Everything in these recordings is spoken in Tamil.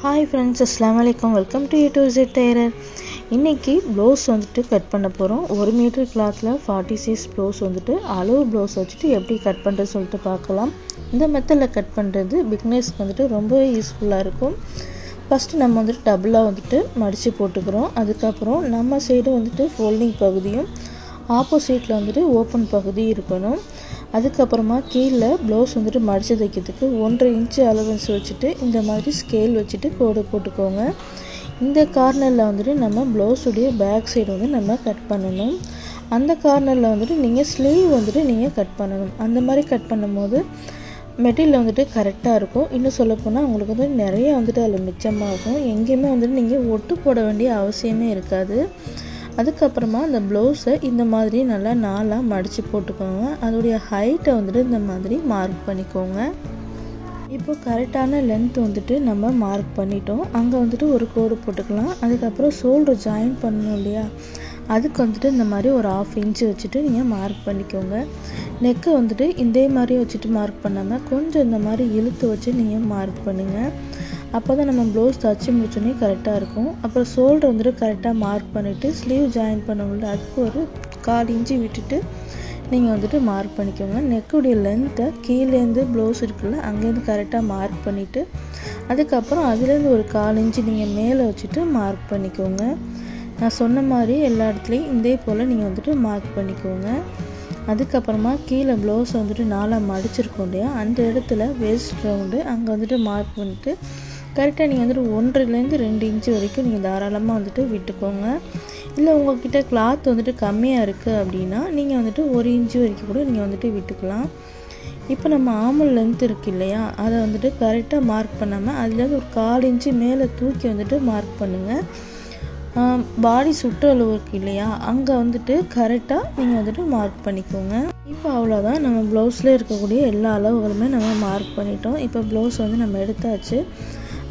ஹாய் ஃப்ரெண்ட்ஸ், அஸ்ஸலாமு அலைக்கும். Welcome to A to Z tailor. இன்றைக்கி ப்ளவுஸ் வந்துட்டு கட் பண்ண போகிறோம். 1 மீட்டர் கிளாத்தில் 46 ப்ளவுஸ் வந்துட்டு அளவு ப்ளவுஸ் வச்சுட்டு எப்படி கட் பண்ணுறது சொல்லிட்டு பார்க்கலாம். இந்த மெத்தடில் கட் பண்ணுறது பிகினர்ஸ்க்கு வந்துட்டு ரொம்ப யூஸ்ஃபுல்லாக இருக்கும். ஃபஸ்ட்டு நம்ம வந்துட்டு டபுளாக வந்துட்டு மடித்து போட்டுக்கிறோம். அதுக்கப்புறம் நம்ம சைடு வந்துட்டு ஃபோல்டிங் பகுதியும் ஆப்போசிட்டில் வந்துட்டு ஓப்பன் பகுதி இருக்கணும். அதுக்கப்புறமா கீழே ப்ளவுஸ் வந்துட்டு மடித்து தைக்கிறதுக்கு 1.5 இன்ச்சு அலவன்ஸ் வச்சுட்டு இந்த மாதிரி ஸ்கேல் வச்சுட்டு கோடு போட்டுக்கோங்க. இந்த கார்னரில் வந்துட்டு நம்ம ப்ளவுஸுடைய பேக் சைடு வந்து நம்ம கட் பண்ணணும். அந்த கார்னரில் வந்துட்டு நீங்கள் ஸ்லீவ் வந்துட்டு நீங்கள் கட் பண்ணணும். அந்த மாதிரி கட் பண்ணும்போது மெட்டீரியல் வந்துட்டு கரெக்டாக இருக்கும். இன்னும் சொல்லப்போனால் உங்களுக்கு வந்து நிறைய வந்துட்டு அதில் மிச்சமாகும். எங்கேயுமே வந்துட்டு நீங்கள் ஒட்டு போட வேண்டிய அவசியமே இருக்காது. அதுக்கப்புறமா அந்த ப்ளவுஸை இந்த மாதிரி நல்லா நாலாக மடித்து போட்டுக்கோங்க. அதோடைய ஹைட்டை வந்துட்டு இந்த மாதிரி மார்க் பண்ணிக்கோங்க. இப்போ கரெக்டான லென்த் வந்துட்டு நம்ம மார்க் பண்ணிட்டோம். அங்கே வந்துட்டு ஒரு கோடு போட்டுக்கலாம். அதுக்கப்புறம் ஷோல்டர் ஜாயின் பண்ணணும் இல்லையா, அதுக்கு வந்துட்டு இந்த மாதிரி ஒரு 1/2 இன்ச்சு வச்சுட்டு நீங்கள் மார்க் பண்ணிக்கோங்க. நெக்கை வந்துட்டு இதே மாதிரி வச்சுட்டு மார்க் பண்ணாமல் கொஞ்சம் இந்த மாதிரி இழுத்து வச்சு நீங்கள் மார்க் பண்ணுங்கள். அப்போ தான் நம்ம ப்ளவுஸ் தச்சு முடிச்சோன்னே கரெக்டாக இருக்கும். அப்புறம் ஷோல்டர் வந்துட்டு கரெக்டாக மார்க் பண்ணிவிட்டு ஸ்லீவ் ஜாயின் பண்ணவங்கள அதுக்கு ஒரு 1/4 இன்ச்சு விட்டுட்டு நீங்கள் வந்துட்டு மார்க் பண்ணிக்கோங்க. நெக்குடைய லென்த்தை கீழேருந்து ப்ளவுஸ் இருக்குல்ல அங்கேருந்து கரெக்டாக மார்க் பண்ணிவிட்டு அதுக்கப்புறம் அதுலேருந்து ஒரு 1/4 இன்ச்சு நீங்கள் மேலே வச்சுட்டு மார்க் பண்ணிக்கோங்க. நான் சொன்ன மாதிரி எல்லா இடத்துலையும் இதே போல் நீங்கள் வந்துட்டு மார்க் பண்ணிக்கோங்க. அதுக்கப்புறமா கீழே ப்ளவுஸ் வந்துட்டு நாலாக மடிச்சிருக்கோம் இல்லையா, அந்த இடத்துல வேஸ்ட் ரவுண்டு அங்கே வந்துட்டு மார்க் பண்ணிவிட்டு கரெக்டாக நீங்கள் வந்துட்டு 1.5லேருந்து 2 இன்ச்சு வரைக்கும் நீங்கள் தாராளமாக வந்துட்டு விட்டுக்கோங்க. இல்லை உங்கள்கிட்ட கிளாத் வந்துட்டு கம்மியாக இருக்குது அப்படின்னா நீங்கள் வந்துட்டு 1 இன்ச்சு வரைக்கும் கூட நீங்கள் வந்துட்டு விட்டுக்கலாம். இப்போ நம்ம ஆமல் லென்த் இருக்குது இல்லையா, அதை வந்துட்டு கரெக்டாக மார்க் பண்ணாமல் அதுலேருந்து ஒரு 1/4 இன்ச்சு மேலே தூக்கி வந்துட்டு மார்க் பண்ணுங்கள். பாடி சுற்றளவு இருக்குது இல்லையா, அங்கே வந்துட்டு கரெக்டாக நீங்கள் வந்துட்டு மார்க் பண்ணிக்கோங்க. இப்போ அவ்வளோதான், நம்ம ப்ளவுஸில் இருக்கக்கூடிய எல்லா அளவுகளுமே நம்ம மார்க் பண்ணிட்டோம். இப்போ ப்ளவுஸ் வந்து நம்ம எடுத்தாச்சு.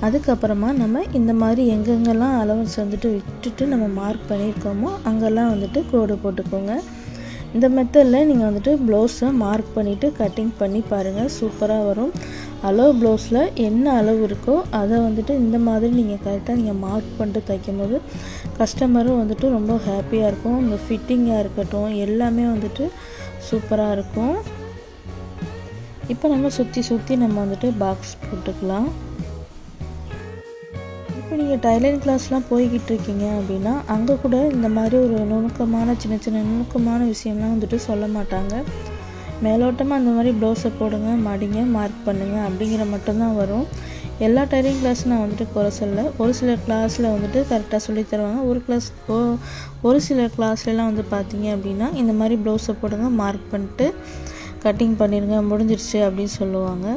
அதுக்கப்புறமா நம்ம இந்த மாதிரி எங்கெங்கெல்லாம் அலவன்ஸ் வந்துட்டு விட்டுட்டு நம்ம மார்க் பண்ணியிருக்கோமோ அங்கெல்லாம் வந்துட்டு கோடு போட்டுக்கோங்க. இந்த மெத்தடில் நீங்கள் வந்துட்டு ப்ளவுஸை மார்க் பண்ணிவிட்டு கட்டிங் பண்ணி பாருங்கள், சூப்பராக வரும். அளவு ப்ளவுஸில் என்ன அளவு இருக்கோ அதை வந்துட்டு இந்த மாதிரி நீங்கள் கரெக்டாக நீங்கள் மார்க் பண்ணிட்டு தைக்கும் போது கஸ்டமரும் வந்துட்டு ரொம்ப ஹாப்பியாக இருக்கும். இந்த ஃபிட்டிங்காக இருக்கட்டும் எல்லாமே வந்துட்டு சூப்பராக இருக்கும். இப்போ நம்ம சுற்றி நம்ம வந்துட்டு பாக்ஸ் போட்டுக்கலாம். இப்போ நீங்கள் டைலரிங் கிளாஸ்லாம் போய்கிட்டு இருக்கீங்க அப்படின்னா அங்கே கூட இந்த மாதிரி ஒரு சின்ன நுணுக்கமான விஷயம்லாம் வந்துட்டு சொல்ல மாட்டாங்க. மேலோட்டமாக அந்த மாதிரி ப்ளவுஸை போடுங்க, மடிங்க, மார்க் பண்ணுங்கள் அப்படிங்கிற மட்டும்தான் வரும். எல்லா டைலரிங் கிளாஸும் நான் வந்துட்டு குறை சொல்ல. ஒரு சில கிளாஸில் வந்துட்டு கரெக்டாக சொல்லி தருவாங்க. ஒரு சில கிளாஸ்லாம் வந்து பார்த்தீங்க அப்படின்னா இந்த மாதிரி ப்ளவுஸை போடுங்க, மார்க் பண்ணிட்டு கட்டிங் பண்ணிடுங்க, முடிஞ்சிருச்சு அப்படின்னு சொல்லுவாங்க.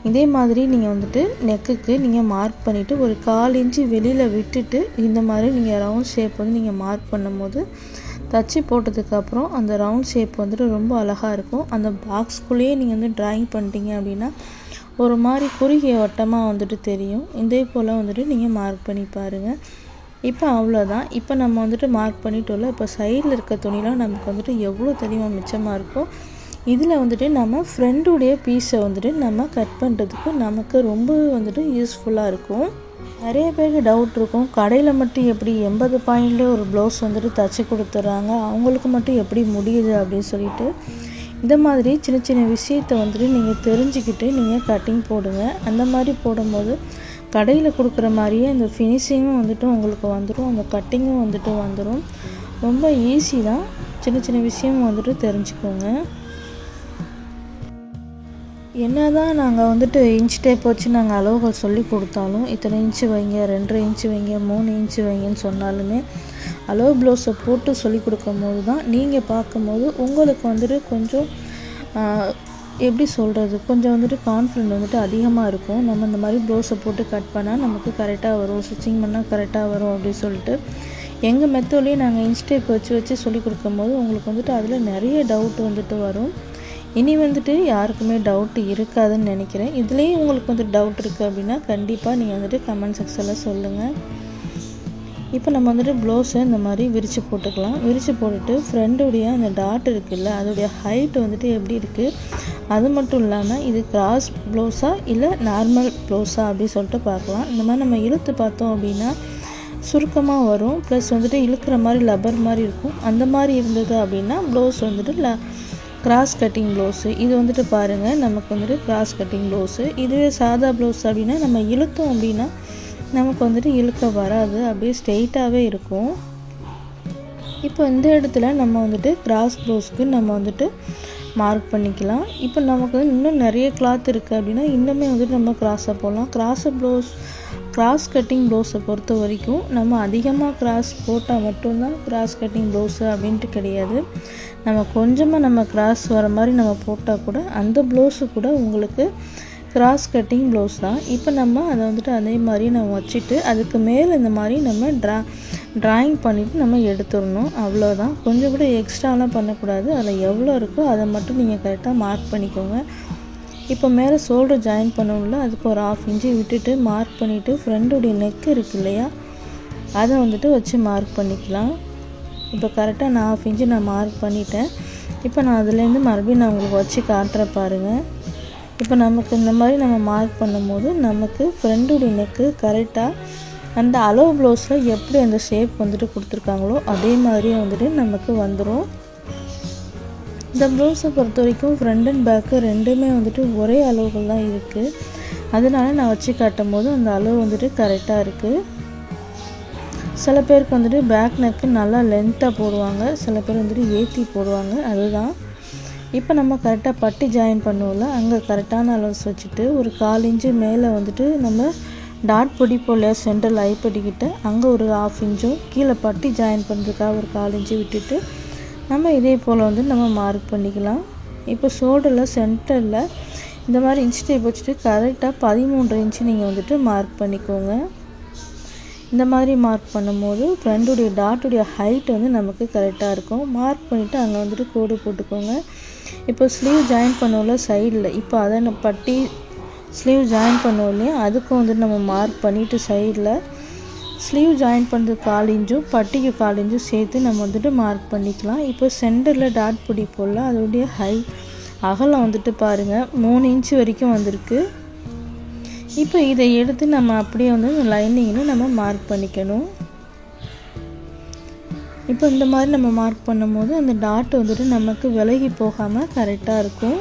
இதே மாதிரி நீங்கள் வந்துட்டு நெக்குக்கு நீங்கள் மார்க் பண்ணிவிட்டு ஒரு 1/4 இன்ச்சு வெளியில் விட்டுட்டு இந்த மாதிரி நீங்கள் ரவுண்ட் ஷேப் வந்து நீங்கள் மார்க் பண்ணும்போது தச்சு போட்டதுக்கப்புறம் அந்த ரவுண்ட் ஷேப் வந்துட்டு ரொம்ப அழகாக இருக்கும். அந்த பாக்ஸ்குள்ளேயே நீங்கள் வந்து ட்ராயிங் பண்ணிட்டீங்க அப்படின்னா ஒரு மாதிரி குறுகிய வட்டமாக வந்துட்டு தெரியும். இதே போல் வந்துட்டு நீங்கள் மார்க் பண்ணி பாருங்கள். இப்போ அவ்வளோதான். இப்போ நம்ம வந்துட்டு மார்க் பண்ணிட்டோம்ல, இப்போ சைடில் இருக்க துணிலாம் நமக்கு வந்துட்டு எவ்வளோ தெரியுமா மிச்சமாக இருக்கும். இதில் வந்துட்டு நம்ம ஃப்ரெண்டுடைய பீஸை வந்துட்டு நம்ம கட் பண்ணுறதுக்கு நமக்கு ரொம்ப வந்துட்டு யூஸ்ஃபுல்லாக இருக்கும். நிறைய பேருக்கு டவுட் இருக்கும், கடையில் மட்டும் எப்படி 80 பாயிண்ட்லேயே ஒரு ப்ளவுஸ் வந்துட்டு தச்சு கொடுத்துட்றாங்க, அவங்களுக்கு மட்டும் எப்படி முடியுது அப்படின்னு சொல்லிட்டு இந்த மாதிரி சின்ன விஷயத்தை வந்துட்டு நீங்கள் தெரிஞ்சுக்கிட்டு நீங்கள் கட்டிங் போடுங்க. அந்த மாதிரி போடும்போது கடையில் கொடுக்குற மாதிரியே அந்த ஃபினிஷிங்கும் வந்துட்டு உங்களுக்கு வந்துடும், அந்த கட்டிங்கும் வந்துட்டு வந்துடும். ரொம்ப ஈஸி தான், சின்ன விஷயம் வந்துட்டு தெரிஞ்சுக்கோங்க. என்ன தான் நாங்கள் வந்துட்டு இன்ச் டேப் வச்சு நாங்கள் அளவுகள் சொல்லி கொடுத்தாலும் இத்தனை இன்ச்சு வைங்க, 2.5 இன்ச்சு வைங்க, 3 இன்ச்சு வைங்கன்னு சொன்னாலுமே அளவு ப்ளவுஸை போட்டு சொல்லி கொடுக்கும்போது தான் நீங்கள் பார்க்கும்போது உங்களுக்கு வந்துட்டு கொஞ்சம் எப்படி சொல்கிறது, கொஞ்சம் வந்துட்டு கான்ஃபிடென்ட் வந்துட்டு அதிகமாக இருக்கும். நம்ம இந்த மாதிரி ப்ளவுஸை போட்டு கட் பண்ணால் நமக்கு கரெக்டாக வரும், ஸ்டிச்சிங் பண்ணால் கரெக்டாக வரும் அப்படின்னு சொல்லிட்டு எங்கள் மெத்தட்லேயே நாங்கள் இன்ச் டேப் வச்சு சொல்லி கொடுக்கும்போது உங்களுக்கு வந்துட்டு அதில் நிறைய டவுட் வந்துட்டு வரும். இனி வந்துட்டு யாருக்குமே டவுட் இருக்காதுன்னு நினைக்கிறேன். இதுலேயும் உங்களுக்கு வந்துட்டு டவுட் இருக்குது அப்படின்னா கண்டிப்பாக நீங்கள் வந்துட்டு கமெண்ட் செக்ஷனில் சொல்லுங்கள். இப்போ நம்ம வந்துட்டு ப்ளவுஸை இந்த மாதிரி விரித்து போட்டுக்கலாம். விரித்து போட்டுட்டு ஃப்ரெண்டுடைய அந்த டாட் இருக்குல்ல அதோடைய ஹைட் வந்துட்டு எப்படி இருக்குது, அது மட்டும் இல்லாமல் இது கிராஸ் ப்ளவுஸா இல்லை நார்மல் ப்ளவுஸா அப்படின்னு சொல்லிட்டு பார்க்கலாம். இந்த மாதிரி நம்ம இழுத்து பார்த்தோம் அப்படின்னா சுருக்கமாக வரும், ப்ளஸ் வந்துட்டு இழுக்கிற மாதிரி லப்பர் மாதிரி இருக்கும். அந்த மாதிரி இருந்தது அப்படின்னா ப்ளவுஸ் வந்துட்டு கிராஸ் கட்டிங் ப்ளவுஸு. இது வந்துட்டு பாருங்கள் நமக்கு வந்துட்டு கிராஸ் கட்டிங் ப்ளவுஸு. இதுவே சாதா ப்ளவுஸ் அப்படின்னா நம்ம இழுத்தோம் அப்படின்னா நமக்கு வந்துட்டு இழுக்க வராது, அப்படியே ஸ்ட்ரெயிட்டாகவே இருக்கும். இப்போ இந்த இடத்துல நம்ம வந்துட்டு கிராஸ் ப்ளவுஸ்க்கு நம்ம வந்துட்டு மார்க் பண்ணிக்கலாம். இப்போ நமக்கு இன்னும் நிறைய கிளாத் இருக்குது அப்படின்னா இன்னுமே வந்துட்டு நம்ம கிராஸாக போடலாம். கிராஸ் கட்டிங் ப்ளவுஸை பொறுத்த வரைக்கும் நம்ம அதிகமாக கிராஸ் போட்டால் மட்டும்தான் கிராஸ் கட்டிங் ப்ளவுஸு அப்படின்ட்டு கிடையாது. நம்ம கொஞ்சமாக நம்ம கிராஸ் வர மாதிரி நம்ம போட்டால் கூட அந்த ப்ளவுஸு கூட உங்களுக்கு கிராஸ் கட்டிங் ப்ளவுஸ் தான். இப்போ நம்ம அதை வந்துட்டு அதே மாதிரி நம்ம வச்சுட்டு அதுக்கு மேலே இந்த மாதிரி நம்ம ட்ராயிங் பண்ணிவிட்டு நம்ம எடுத்துடணும், அவ்வளோதான். கொஞ்சம் கூட எக்ஸ்ட்ராலாம் பண்ணக்கூடாது. அதில் எவ்வளோ இருக்கோ அதை மட்டும் நீங்கள் கரெக்டாக மார்க் பண்ணிக்கோங்க. இப்போ மேலே ஷோல்டர் ஜாயின் பண்ணணும்ல அதுக்கு ஒரு 1/2 இன்ச்சு விட்டுட்டு மார்க் பண்ணிவிட்டு ஃப்ரெண்டுடைய நெக் இருக்கு இல்லையா அதை வந்துட்டு வச்சு மார்க் பண்ணிக்கலாம். இப்போ கரெக்டாக நான் 1/2 இன்ச்சு நான் மார்க் பண்ணிட்டேன். இப்போ நான் அதுலேருந்து மறுபடியும் நான் உங்களுக்கு வச்சு காட்டுறேன் பாருங்கள். இப்போ நமக்கு இந்த மாதிரி நம்ம மார்க் பண்ணும்போது நமக்கு ஃப்ரெண்டுடைய நெக்கு கரெக்டாக அந்த அளவு ப்ளவுஸில் எப்படி அந்த ஷேப் வந்துட்டு கொடுத்துருக்காங்களோ அதே மாதிரியே வந்துட்டு நமக்கு வந்துடும். இந்த ப்ளவுஸை பொறுத்த வரைக்கும் ஃப்ரண்ட் அண்ட் பேக்கு ரெண்டுமே வந்துட்டு ஒரே அளவுகள் தான் இருக்குது. அதனால நான் வச்சு காட்டும் போது அந்த அளவு வந்துட்டு கரெக்டாக இருக்குது. சில பேருக்கு வந்துட்டு பேக் நெக்கு நல்லா லென்த்தாக போடுவாங்க, சில பேர் வந்துட்டு ஏற்றி போடுவாங்க, அதுதான். இப்போ நம்ம கரெக்டாக பட்டி ஜாயின் பண்ணுவோம்ல அங்கே கரெக்டான அளவு வச்சுட்டு ஒரு 1/4 இன்ச்சு மேலே வந்துட்டு நம்ம டாட் பொடி போல் சென்டரில் ஐப்படிக்கிட்ட அங்கே ஒரு 1/2 இன்ச்சும் கீழே பட்டி ஜாயின் பண்ணுறதுக்காக ஒரு 1/4 இன்ச்சு விட்டுட்டு நம்ம இதே போல் வந்து நம்ம மார்க் பண்ணிக்கலாம். இப்போ ஷோல்டரில் சென்டரில் இந்த மாதிரி இன்ச் டேப் வச்சுட்டு கரெக்டாக 13 இன்ச்சு நீங்கள் வந்துட்டு மார்க் பண்ணிக்கோங்க. இந்த மாதிரி மார்க் பண்ணும்போது ஃப்ரெண்டுடைய டாட்டுடைய ஹைட் வந்து நமக்கு கரெக்டாக இருக்கும். மார்க் பண்ணிவிட்டு அங்கே வந்துட்டு கோடு போட்டுக்கோங்க. இப்போ ஸ்லீவ் ஜாயின் பண்ணுவோம்ல சைடில், இப்போ அதை பட்டி ஸ்லீவ் ஜாயின் பண்ணுவோம் இல்லையா அதுக்கும் வந்துட்டு நம்ம மார்க் பண்ணிவிட்டு சைடில் ஸ்லீவ் ஜாயின் பண்ணுறதுக்கு 1/4 இன்ச்சும் பட்டிக்கு 1/4 இன்ச்சும் சேர்த்து நம்ம வந்துட்டு மார்க் பண்ணிக்கலாம். இப்போ சென்டரில் டாட் பிடி போடல அதோடைய அகலம் வந்துட்டு பாருங்கள் 3 இன்ச்சு வரைக்கும் வந்திருக்கு. இப்போ இதை எடுத்து நம்ம அப்படியே வந்து லைனிங்கில் நம்ம மார்க் பண்ணிக்கணும். இப்போ இந்த மாதிரி நம்ம மார்க் பண்ணும்போது அந்த டாட் வந்துட்டு நமக்கு விலகி போகாமல் கரெக்டாக இருக்கும்.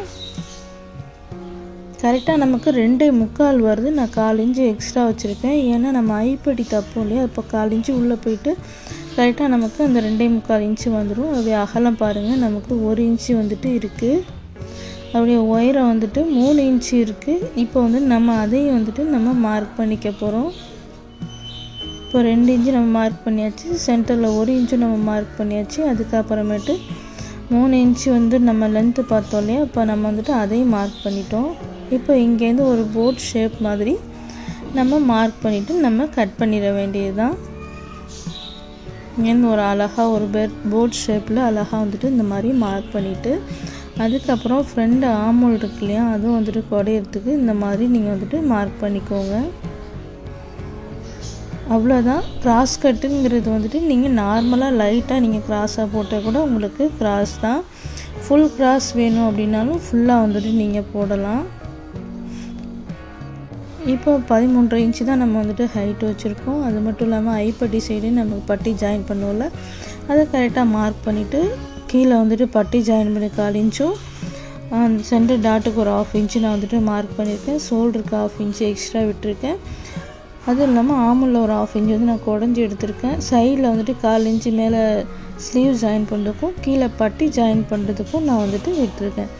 கரெக்டாக நமக்கு 2.25 வருது. நான் 1/4 இன்ச்சு எக்ஸ்ட்ரா வச்சுருக்கேன், ஏன்னா நம்ம ஐப்படி தப்போம் இல்லையா. இப்போ 1/4 இன்ச்சு உள்ளே போயிட்டு கரெக்டாக நமக்கு அந்த 2.25 இன்ச்சு வந்துடும். அதோடைய அகலம் பாருங்கள் நமக்கு 1 இன்ச்சு வந்துட்டு இருக்குது. அதோடைய உயரம் வந்துட்டு 3 இன்ச்சு இருக்குது. இப்போ வந்து நம்ம அதையும் வந்துட்டு நம்ம மார்க் பண்ணிக்க போகிறோம். இப்போ 2 இன்ச்சு நம்ம மார்க் பண்ணியாச்சு, சென்டரில் 1 இன்ச்சு நம்ம மார்க் பண்ணியாச்சு. அதுக்கப்புறமேட்டு 3 இன்ச்சு வந்து நம்ம லென்த்து பார்த்தோம் இல்லையா, இப்போ நம்ம வந்துட்டு அதையும் மார்க் பண்ணிட்டோம். இப்போ இங்கேருந்து ஒரு போட் ஷேப் மாதிரி நம்ம மார்க் பண்ணிவிட்டு நம்ம கட் பண்ணிட வேண்டியது தான். இங்கேருந்து ஒரு அழகாக ஒரு போட் ஷேப்பில் அழகாக வந்துட்டு இந்த மாதிரி மார்க் பண்ணிவிட்டு அதுக்கப்புறம் ஃப்ரண்ட் ஆமோல் இருக்கு இல்லையா அதுவும் வந்துட்டு குடையிறதுக்கு இந்த மாதிரி நீங்கள் வந்துட்டு மார்க் பண்ணிக்கோங்க. அவ்வளோதான். கிராஸ் கட்டுங்கிறது வந்துட்டு நீங்கள் நார்மலாக லைட்டாக நீங்கள் கிராஸாக போட்டால் கூட உங்களுக்கு கிராஸ் தான். ஃபுல் கிராஸ் வேணும் அப்படின்னாலும் ஃபுல்லாக வந்துட்டு நீங்கள் போடலாம். இப்போ 13 இன்ச்சு தான் நம்ம வந்துட்டு ஹைட் வச்சுருக்கோம். அது மட்டும் இல்லாமல் ஐப்பட்டி சைடு நம்ம பட்டி ஜாயின் பண்ணுவோம்ல அதை கரெக்டாக மார்க் பண்ணிவிட்டு கீழே வந்துட்டு பட்டி ஜாயின் பண்ணி 1/4 இன்ச்சும் சென்டர் டாட்டுக்கு ஒரு 1/2 இன்ச்சு நான் வந்துட்டு மார்க் பண்ணியிருக்கேன். ஷோல்டருக்கு 1/2 இன்ச்சு எக்ஸ்ட்ரா விட்டுருக்கேன். அதுவும் இல்லாமல் ஆமுலில் ஒரு 1/2 இன்ச்சு வந்து நான் குடஞ்சி எடுத்திருக்கேன். சைடில் வந்துட்டு 1/4 இன்ச்சு மேலே ஸ்லீவ் ஜாயின் பண்ணுறதுக்கும் கீழே பட்டி ஜாயின் பண்ணுறதுக்கும் நான் வந்துட்டு விட்டுருக்கேன்.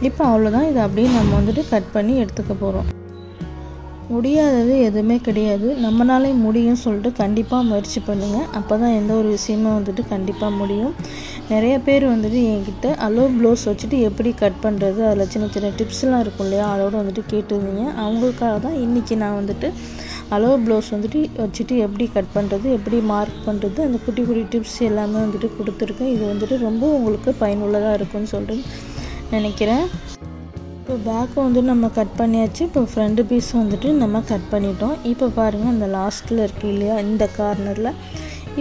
இப்போ அவ்வளோதான். இதை அப்படியே நம்ம வந்துட்டு கட் பண்ணி எடுத்துக்க போகிறோம். முடியாதது எதுவுமே கிடையாது, நம்மளாலே முடியும் சொல்லிட்டு கண்டிப்பாக முயற்சி பண்ணுங்கள். அப்போ தான் எந்த ஒரு விஷயமும் வந்துட்டு கண்டிப்பாக முடியும். நிறைய பேர் வந்துட்டு என்கிட்ட அளவு ப்ளவுஸ் வச்சுட்டு எப்படி கட் பண்ணுறது அதில் சின்ன சின்ன டிப்ஸ்லாம் இருக்கும் இல்லையா அதோடு வந்துட்டு கேட்டுருந்தீங்க. அவங்களுக்காக தான் இன்றைக்கி நான் வந்துட்டு அளவு ப்ளவுஸ் வந்துட்டு வச்சுட்டு எப்படி கட் பண்ணுறது எப்படி மார்க் பண்ணுறது அந்த குட்டி குட்டி டிப்ஸ் எல்லாமே வந்துட்டு கொடுத்துருக்கேன். இது வந்துட்டு ரொம்ப உங்களுக்கு பயனுள்ளதாக இருக்கும்னு சொல்லிட்டு நினைக்கிறேன். இப்போ பேக்கை வந்து நம்ம கட் பண்ணியாச்சு. இப்போ ஃப்ரண்ட் பீஸ் வந்துட்டு நம்ம கட் பண்ணிட்டோம். இப்போ பாருங்கள் அந்த லாஸ்ட்டில் இருக்குது இல்லையா இந்த கார்னரில்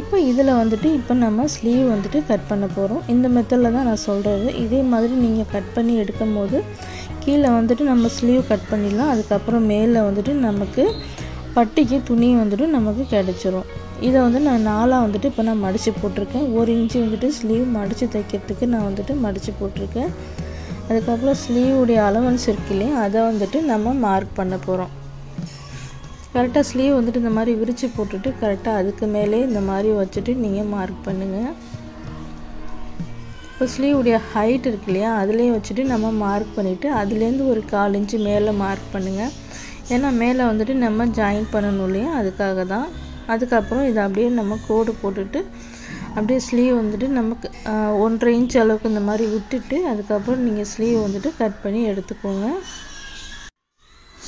இப்போ இதில் வந்துட்டு இப்போ நம்ம ஸ்லீவ் வந்துட்டு கட் பண்ண போகிறோம். இந்த மெத்தடில் தான் நான் சொல்கிறது. இதே மாதிரி நீங்கள் கட் பண்ணி எடுக்கும் போது கீழே வந்துட்டு நம்ம ஸ்லீவ் கட் பண்ணிடலாம். அதுக்கப்புறம் மேலே வந்துட்டு நமக்கு பட்டிக்கு துணி வந்துட்டு நமக்கு கிடச்சிரும். இதை வந்து நான் 4ஆக வந்துட்டு இப்போ நான் மடித்து போட்டிருக்கேன். 1 இன்ச்சு வந்துட்டு ஸ்லீவ் மடித்து தைக்கிறதுக்கு நான் வந்துட்டு மடித்து போட்டிருக்கேன். அதுக்கப்புறம் ஸ்லீவுடைய அலவன்ஸ் இருக்கு இல்லையா, அதை வந்துட்டு நம்ம மார்க் பண்ண போகிறோம். கரெக்டாக ஸ்லீவ் வந்துட்டு இந்த மாதிரி விரித்து போட்டுட்டு கரெக்டாக அதுக்கு மேலே இந்த மாதிரி வச்சுட்டு நீங்கள் மார்க் பண்ணுங்கள். இப்போ ஸ்லீவுடைய ஹைட் இருக்கு இல்லையா, அதிலே வச்சுட்டு நம்ம மார்க் பண்ணிவிட்டு அதுலேருந்து ஒரு 1/4 இன்ச்சு மேலே மார்க் பண்ணுங்கள். ஏன்னா மேலே வந்துட்டு நம்ம ஜாயின் பண்ணணும் இல்லையா, அதுக்காக தான். அதுக்கப்புறம் இதை அப்படியே நம்ம கோடு போட்டுட்டு அப்படியே ஸ்லீவ் வந்துட்டு நமக்கு 1.5 இன்ச் அளவுக்கு இந்த மாதிரி விட்டுட்டு அதுக்கப்புறம் நீங்கள் ஸ்லீவ் வந்துட்டு கட் பண்ணி எடுத்துக்கோங்க.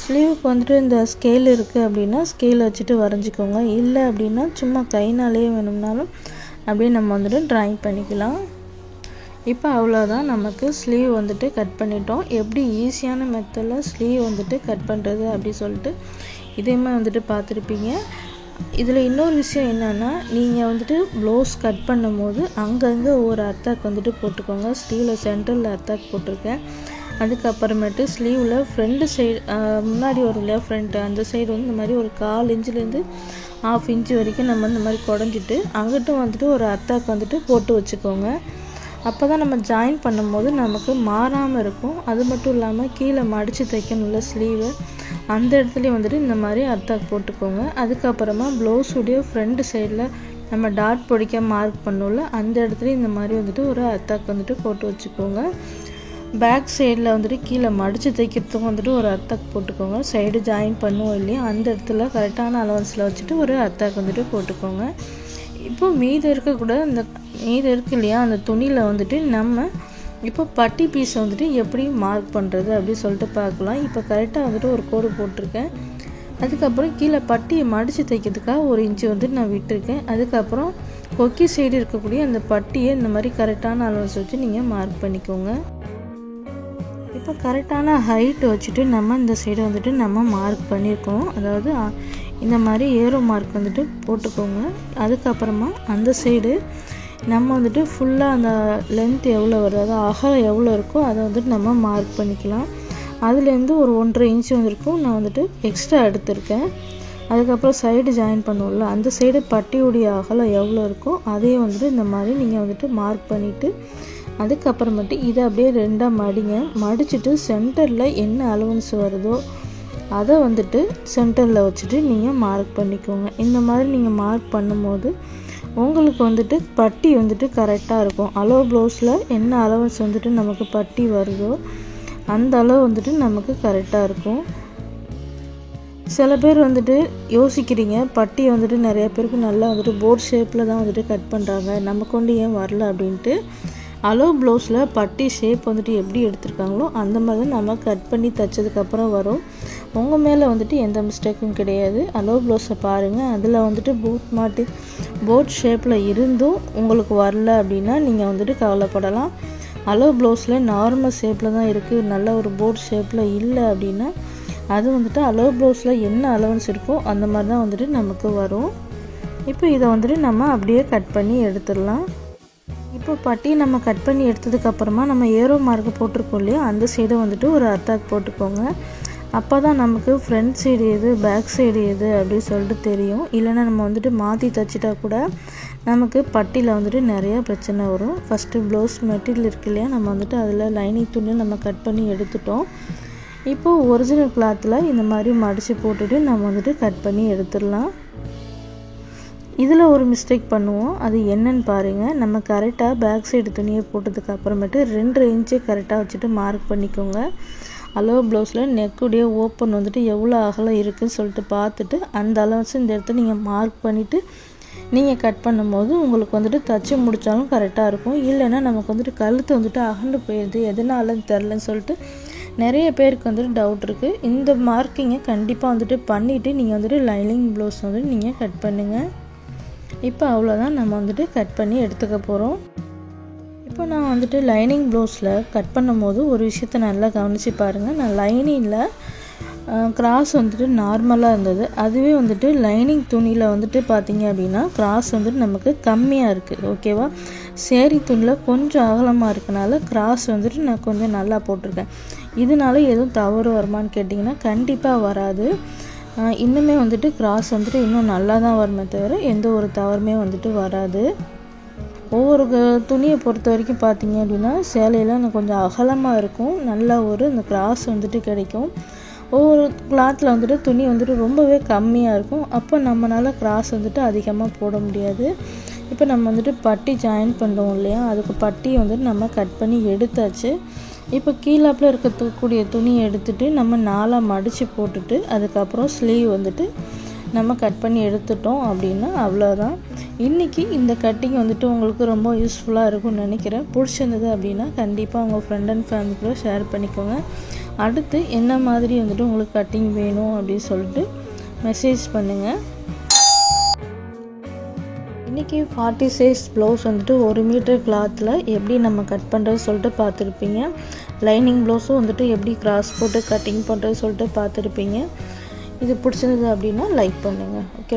ஸ்லீவுக்கு வந்துட்டு இந்த ஸ்கேல் இருக்குது அப்படின்னா ஸ்கேல் வச்சுட்டு வரைஞ்சிக்கோங்க. இல்லை அப்படின்னா சும்மா கைனாலே வேணும்னாலும் அப்படியே நம்ம வந்துட்டு ட்ராயிங் பண்ணிக்கலாம். இப்போ அவ்வளோதான், நமக்கு ஸ்லீவ் வந்துட்டு கட் பண்ணிட்டோம். எப்படி ஈஸியான மெத்தடில் ஸ்லீவ் வந்துட்டு கட் பண்ணுறது அப்படி சொல்லிட்டு இதேமே வந்துட்டு பார்த்துருப்பீங்க. இதில் இன்னொரு விஷயம் என்னென்னா, நீங்கள் வந்துட்டு ப்ளவுஸ் கட் பண்ணும் போது அங்கங்கே ஒரு அர்த்தாக் வந்துட்டு போட்டுக்கோங்க. ஸ்லீவில் சென்டரில் அர்த்தாக் போட்டிருக்கேன். அதுக்கப்புறமேட்டு ஸ்லீவில் ஃப்ரண்ட்டு சைடு முன்னாடி வரும் இல்லையா ஃப்ரண்ட்டு, அந்த சைடு வந்து இந்த மாதிரி ஒரு 1/4 இன்ச்சுலேருந்து 1/2 இன்ச்சு வரைக்கும் நம்ம இந்த மாதிரி குடஞ்சிட்டு அங்கிட்டும் வந்துட்டு ஒரு அர்த்தாக் வந்துட்டு போட்டு வச்சுக்கோங்க. அப்போ தான் நம்ம ஜாயின் பண்ணும்போது நமக்கு மாறாமல் இருக்கும். அது மட்டும் இல்லாமல் கீழே மடித்து தைக்கணும்ல ஸ்லீவை, அந்த இடத்துலையும் வந்துட்டு இந்த மாதிரி அர்த்தாக் போட்டுக்கோங்க. அதுக்கப்புறமா ப்ளவுஸுடைய ஃப்ரண்ட் சைடில் நம்ம டாட் பொடிக்க மார்க் பண்ணோம்ல, அந்த இடத்துலையும் இந்த மாதிரி வந்துட்டு ஒரு அர்த்தாக் வந்துட்டு போட்டு வச்சுக்கோங்க. பேக் சைடில் வந்துட்டு கீழே மடித்து தைக்கிறதுக்கும் வந்துட்டு ஒரு அர்த்தாக் போட்டுக்கோங்க. சைடு ஜாயின் பண்ணுவோம் இல்லையா, அந்த இடத்துல கரெக்டான அலவன்ஸில் வச்சுட்டு ஒரு அர்த்தாக் வந்துட்டு போட்டுக்கோங்க. இப்போ மீதம் இருக்கு இல்லையா, அந்த துணியில் வந்துட்டு நம்ம இப்போ பட்டி பீஸை வந்துட்டு எப்படி மார்க் பண்ணுறது அப்படின்னு சொல்லிட்டு பார்க்கலாம். இப்போ கரெக்டாக வந்துட்டு ஒரு கோடு போட்டிருக்கேன். அதுக்கப்புறம் கீழே பட்டியை மடித்து தைக்கிறதுக்காக 1 இன்ச்சு வந்துட்டு நான் விட்டுருக்கேன். அதுக்கப்புறம் கொக்கி சைடு இருக்கக்கூடிய அந்த பட்டியை இந்த மாதிரி கரெக்டான அலவன்ஸ் வச்சு நீங்கள் மார்க் பண்ணிக்கோங்க. இப்போ கரெக்டான ஹைட் வச்சுட்டு நம்ம இந்த சைடு வந்துட்டு நம்ம மார்க் பண்ணியிருக்கோம். அதாவது இந்த மாதிரி ஏரோ மார்க் வந்துட்டு போட்டுக்கோங்க. அதுக்கப்புறமா அந்த சைடு நம்ம வந்துட்டு ஃபுல்லாக அந்த லென்த் எவ்வளோ வருது, அதாவது அகலம் எவ்வளோ இருக்கோ அதை வந்துட்டு நம்ம மார்க் பண்ணிக்கலாம். அதுலேருந்து ஒரு 1.5 இன்ச்சு வந்துருக்கும் நான் வந்துட்டு எக்ஸ்ட்ரா எடுத்திருக்கேன். அதுக்கப்புறம் சைடு ஜாயின் பண்ணுவோம்ல, அந்த சைடு பட்டியுடைய அகலம் எவ்வளோ இருக்கோ அதையே வந்துட்டு இந்த மாதிரி நீங்கள் வந்துட்டு மார்க் பண்ணிவிட்டு அதுக்கப்புறமேட்டு இதை அப்படியே 2ஆக மடிங்க. மடிச்சுட்டு சென்டரில் என்ன அலவன்ஸ் வருதோ அதை வந்துட்டு சென்டரில் வச்சுட்டு நீங்கள் மார்க் பண்ணிக்கோங்க. இந்த மாதிரி நீங்கள் மார்க் பண்ணும்போது உங்களுக்கு வந்துட்டு பட்டி வந்துட்டு கரெக்டாக இருக்கும். அளவு ப்ளவுஸில் என்ன அலவன்ஸ் வந்துட்டு நமக்கு பட்டி வருதோ அந்த அளவு வந்துட்டு நமக்கு கரெக்டாக இருக்கும். சில பேர் வந்துட்டு யோசிக்கிறீங்க, பட்டியை வந்துட்டு நிறைய பேருக்கு நல்லா வந்துட்டு போர்ட் ஷேப்பில் தான் வந்துட்டு கட் பண்ணுறாங்க, நமக்கு கொண்டு ஏன் வரல அப்படின்ட்டு. அளவு ப்ளவுஸில் பட்டி ஷேப் வந்துட்டு எப்படி எடுத்திருக்காங்களோ அந்த மாதிரி தான் நம்ம கட் பண்ணி தைச்சதுக்கப்புறம் வரும். உங்கள் மேலே வந்துட்டு எந்த மிஸ்டேக்கும் கிடையாது. அளவு ப்ளவுஸை பாருங்கள், அதில் வந்துட்டு போட் ஷேப்பில் இருந்தும் உங்களுக்கு வரல அப்படின்னா நீங்கள் வந்துட்டு கவலைப்படலாம். அளவு ப்ளவுஸில் நார்மல் ஷேப்பில் தான் இருக்குது, நல்ல ஒரு போட் ஷேப்பில் இல்லை அப்படின்னா அது வந்துட்டு அளவு ப்ளவுஸில் என்ன அலவன்ஸ் இருக்கோ அந்த மாதிரி தான் வந்துட்டு நமக்கு வரும். இப்போ இதை வந்துட்டு நம்ம அப்படியே கட் பண்ணி எடுத்துடலாம். இப்போ பட்டி நம்ம கட் பண்ணி எடுத்ததுக்கப்புறமா நம்ம ஏரோ மார்க்கு போட்டிருக்கோம் இல்லையா, அந்த சைடை வந்துட்டு ஒரு அர்த்தாக் போட்டுக்கோங்க. அப்போ தான் நமக்கு ஃப்ரண்ட் சைடு எது பேக் சைடு எது அப்படின்னு சொல்லிட்டு தெரியும். இல்லைன்னா நம்ம வந்துட்டு மாற்றி தைச்சிட்டா கூட நமக்கு பட்டியில் வந்துட்டு நிறையா பிரச்சனை வரும். ஃபஸ்ட்டு ப்ளவுஸ் மெட்டீரியல் இருக்கு இல்லையா, நம்ம வந்துட்டு அதில் லைனிங் துணியை நம்ம கட் பண்ணி எடுத்துட்டோம். இப்போது ஒரிஜினல் கிளாத்தில் இந்த மாதிரி மடித்து போட்டுட்டு நம்ம வந்துட்டு கட் பண்ணி எடுத்துடலாம். இதில் ஒரு மிஸ்டேக் பண்ணுவோம், அது என்னன்னு பாருங்கள். நம்ம கரெக்டாக பேக் சைடு துணியை போட்டதுக்கு அப்புறமேட்டு 2.5 இன்ச்சு கரெக்டாக வச்சுட்டு மார்க் பண்ணிக்கோங்க. அளவு ப்ளவுஸில் நெக்குடைய ஓப்பன் வந்துட்டு எவ்வளோ அகலம் இருக்குதுன்னு சொல்லிட்டு பார்த்துட்டு அந்த அலவன்ஸ் இந்த இடத்துல நீங்கள் மார்க் பண்ணிவிட்டு நீங்கள் கட் பண்ணும்போது உங்களுக்கு வந்துட்டு தச்சு முடித்தாலும் கரெக்டாக இருக்கும். இல்லைன்னா நமக்கு வந்துட்டு கழுத்து வந்துட்டு அகண்டு போயிடுது, எதனாலன்னு தெரிலன்னு சொல்லிட்டு நிறைய பேருக்கு வந்துட்டு டவுட் இருக்குது. இந்த மார்க்கிங்கை கண்டிப்பாக வந்துட்டு பண்ணிவிட்டு நீங்கள் வந்துட்டு லைனிங் ப்ளவுஸ் வந்துட்டு நீங்கள் கட் பண்ணுங்கள். இப்போ அவ்வளோதான், நம்ம வந்துட்டு கட் பண்ணி எடுத்துக்க போகிறோம். இப்போ நான் வந்துட்டு லைனிங் ப்ளவுஸில் கட் பண்ணும் போது ஒரு விஷயத்த நல்லா கவனித்து பாருங்கள். நான் லைனிங்கில் கிராஸ் வந்துட்டு நார்மலாக இருந்தது. அதுவே வந்துட்டு லைனிங் துணியில் வந்துட்டு பார்த்திங்க அப்படின்னா கிராஸ் வந்துட்டு நமக்கு கம்மியாக இருக்குது. ஓகேவா? சேரீ துணியில் கொஞ்சம் அகலமாக இருக்கனால கிராஸ் வந்துட்டு நான் கொஞ்சம் நல்லா போட்டிருக்கேன். இதனால எதுவும் தவறு வருமானு கேட்டிங்கன்னா கண்டிப்பாக வராது. இன்னுமே வந்துட்டு கிராஸ் வந்துட்டு இன்னும் நல்லா தான் வருமே தவிர எந்த ஒரு தவறுமே வந்துட்டு வராது. ஒவ்வொரு துணியை பொறுத்த வரைக்கும் பார்த்திங்க அப்படின்னா சேலையெல்லாம் கொஞ்சம் அகலமாக இருக்கும். நல்ல ஒரு இந்த கிராஸ் வந்துட்டு கிடைக்கும். ஒவ்வொரு கிளாத்தில் வந்துட்டு துணி வந்துட்டு ரொம்பவே கம்மியாக இருக்கும். அப்போ நம்மளால் கிராஸ் வந்துட்டு அதிகமாக போட முடியாது. இப்போ நம்ம வந்துட்டு பட்டி ஜாயின் பண்ணுறோம் இல்லையா, அதுக்கு பட்டியை வந்துட்டு நம்ம கட் பண்ணி எடுத்தாச்சு. இப்போ கீழாப்பில் இருக்கக்கூடிய துணியை எடுத்துகிட்டு நம்ம 4 மடித்து போட்டுட்டு அதுக்கப்புறம் ஸ்லீவ் வந்துட்டு நம்ம கட் பண்ணி எடுத்துட்டோம் அப்படின்னா அவ்வளோதான். இன்றைக்கி இந்த கட்டிங் வந்துட்டு உங்களுக்கு ரொம்ப யூஸ்ஃபுல்லாக இருக்கும்னு நினைக்கிறேன். பிடிச்சிருந்தது அப்படின்னா கண்டிப்பாக உங்கள் ஃப்ரெண்ட் அண்ட் ஃபேமிலி கூட ஷேர் பண்ணிக்கோங்க. அடுத்து என்ன மாதிரி வந்துட்டு உங்களுக்கு கட்டிங் வேணும் அப்படின்னு சொல்லிட்டு மெசேஜ் பண்ணுங்கள். இன்றைக்கி 40 சைஸ் ப்ளவுஸ் வந்துட்டு 1 மீட்டர் கிளாத்தில் எப்படி நம்ம கட் பண்ணுறது சொல்லிட்டு பார்த்துருப்பீங்க. லைனிங் ப்ளவுஸும் வந்துட்டு எப்படி கிராஸ் போட்டு கட்டிங் பண்ணுறது சொல்லிட்டு பார்த்துருப்பீங்க. இது பிடிச்சிருந்தது அப்படின்னா லைக் பண்ணுங்கள். ஓகே.